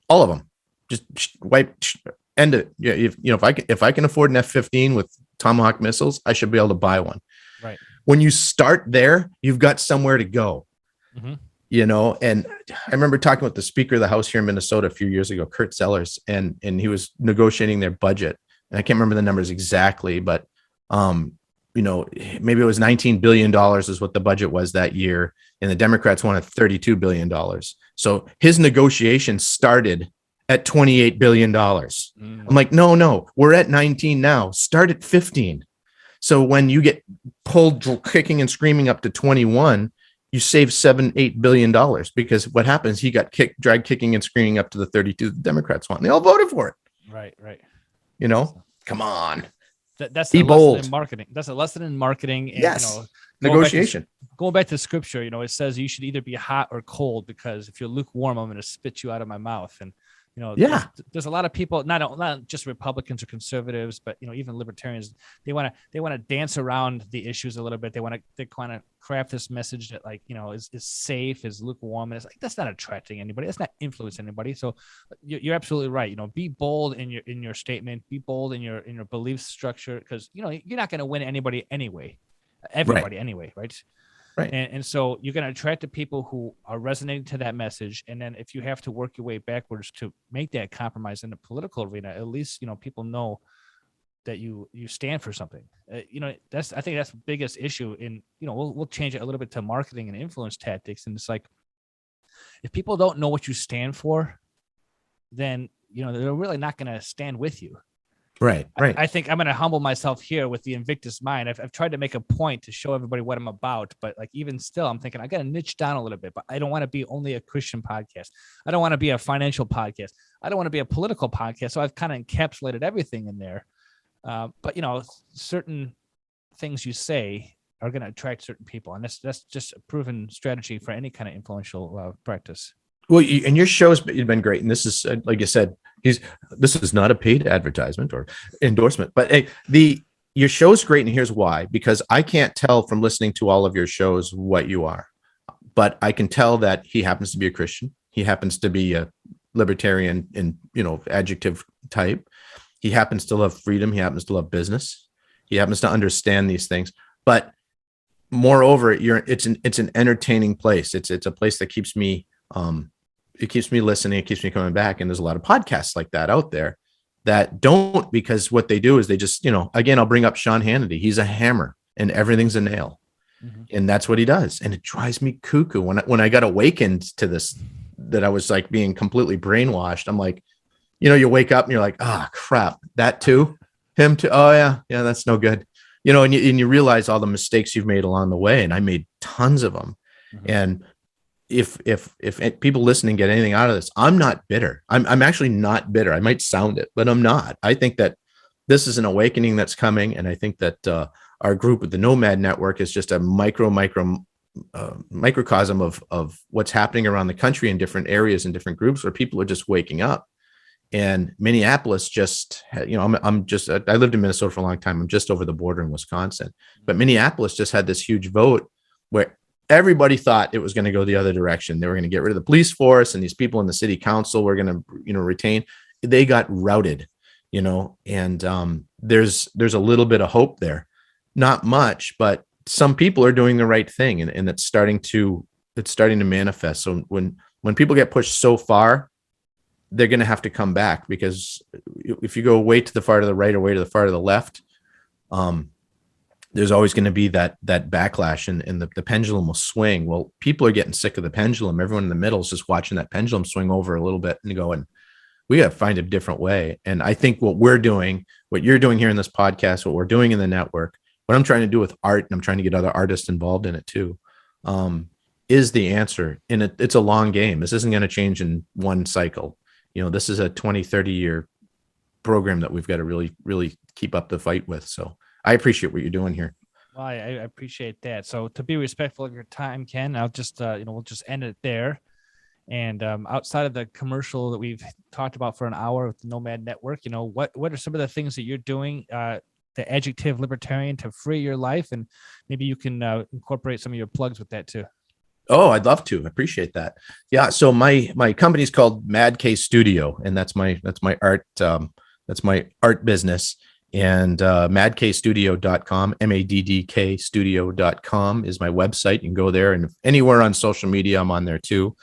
all of them. Just end it. Yeah, if I can afford an F-15 with Tomahawk missiles, I should be able to buy one. Right. When you start there, you've got somewhere to go, you know. And I remember talking with the Speaker of the House here in Minnesota a few years ago, Kurt Sellers, and he was negotiating their budget. And I can't remember the numbers exactly, but you know, maybe it was $19 billion is what the budget was that year, and the Democrats wanted $32 billion. So his negotiation started at $28 billion. I'm like, no, we're at 19 now. Start at 15. So when you get pulled kicking and screaming up to 21, you save $7-8 billion, because what happens, he got dragged kicking and screaming up to the 32 the Democrats want. They all voted for it. Right. You know, come on. That's Be a bold. lesson in marketing. That's a lesson in marketing. And, Yes. you know, Negotiation. Going back to scripture, you know, it says you should either be hot or cold, because if you're lukewarm, I'm going to spit you out of my mouth. And, you know, there's a lot of people, not just Republicans or conservatives, but, you know, even libertarians, they want to dance around the issues a little bit. They kind of craft this message that, like, you know, is safe, is lukewarm. And it's like, that's not attracting anybody. That's not influencing anybody. So you're absolutely right. You know, be bold in your statement, be bold in your belief structure, because, you know, you're not going to win anybody anyway, everybody anyway. Right. Right. And so you're going to attract the people who are resonating to that message. And then if you have to work your way backwards to make that compromise in the political arena, at least, you know, people know that you stand for something. You know, I think that's the biggest issue in, you know, we'll change it a little bit to marketing and influence tactics. And it's like, if people don't know what you stand for, then, you know, they're really not going to stand with you. Right. I think I'm going to humble myself here with the Invictus Mind. I've tried to make a point to show everybody what I'm about, but, like, even still, I'm thinking I got to niche down a little bit. But I don't want to be only a Christian podcast. I don't want to be a financial podcast. I don't want to be a political podcast. So I've kind of encapsulated everything in there. But, you know, certain things you say are going to attract certain people, and that's just a proven strategy for any kind of influential practice. Well, and your show's been great. And this is, like you said, this is not a paid advertisement or endorsement, but your show's great. And here's why: because I can't tell from listening to all of your shows what you are, but I can tell that he happens to be a Christian. He happens to be a libertarian in, you know, adjective type. He happens to love freedom. He happens to love business. He happens to understand these things, but moreover, it's an entertaining place. It's a place that keeps me, it keeps me listening. It keeps me coming back. And there's a lot of podcasts like that out there that don't, because what they do is they just, you know, again, I'll bring up Sean Hannity. He's a hammer and everything's a nail. And that's what he does. And it drives me cuckoo. When I got awakened to this, that I was like being completely brainwashed. I'm like, you know, you wake up and you're like, ah, crap, that too. Him too. Oh yeah, yeah. That's no good. You know, and you realize all the mistakes you've made along the way, and I made tons of them. And if people listening get anything out of this, I'm not bitter. I'm actually not bitter. I might sound it, but I'm not. I think that this is an awakening that's coming, and I think that our group with the Nomad Network is just a microcosm of what's happening around the country in different areas and different groups where people are just waking up. And Minneapolis just, you know, I lived in Minnesota for a long time. I'm just over the border in Wisconsin, but Minneapolis just had this huge vote where everybody thought it was going to go the other direction. They were going to get rid of the police force, and these people in the city council were going to, you know, retain. They got routed, you know, and there's a little bit of hope there. Not much, but some people are doing the right thing, and it's starting to manifest. So when people get pushed so far, they're going to have to come back, because if you go way to the far to the right or way to the far to the left, there's always going to be that backlash, and the pendulum will swing. Well, people are getting sick of the pendulum. Everyone in the middle is just watching that pendulum swing over a little bit and going, we got to find a different way. And I think what you're doing here in this podcast, what we're doing in the network, what I'm trying to do with art, and I'm trying to get other artists involved in it too, is the answer. And it's a long game. This isn't going to change in one cycle. You know, this is a 20, 30 year program that we've got to really, really keep up the fight with. So I appreciate what you're doing here. Well, I appreciate that. So to be respectful of your time, Ken, I'll just, we'll just end it there. And outside of the commercial that we've talked about for an hour with the Nomad Network, you know, what are some of the things that you're doing, the adjective libertarian, to free your life? And maybe you can incorporate some of your plugs with that too. Oh, I'd love to. I appreciate that. Yeah. So my company's called Mad K Studio, and that's my art business. And madkstudio.com, MADDK studio.com is my website. You can go there, and anywhere on social media, I'm on there too.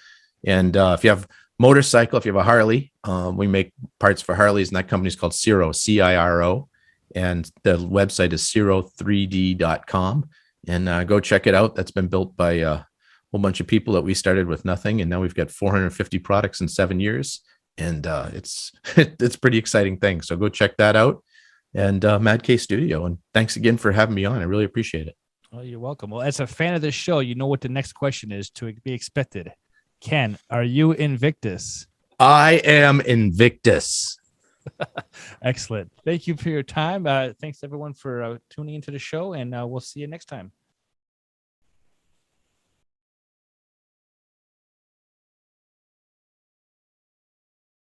And if you have motorcycle, if you have a Harley, we make parts for Harleys, and that company's called Ciro, CIRO. And the website is ciro3d.com. And go check it out. That's been built by a whole bunch of people that we started with nothing, and now we've got 450 products in 7 years, and it's a pretty exciting thing. So go check that out. And Mad K Studio. And thanks again for having me on. I really appreciate it. Oh, you're welcome. Well, as a fan of this show, you know what the next question is to be expected. Ken, are you Invictus? I am Invictus. Excellent. Thank you for your time. Thanks everyone for tuning into the show, and we'll see you next time.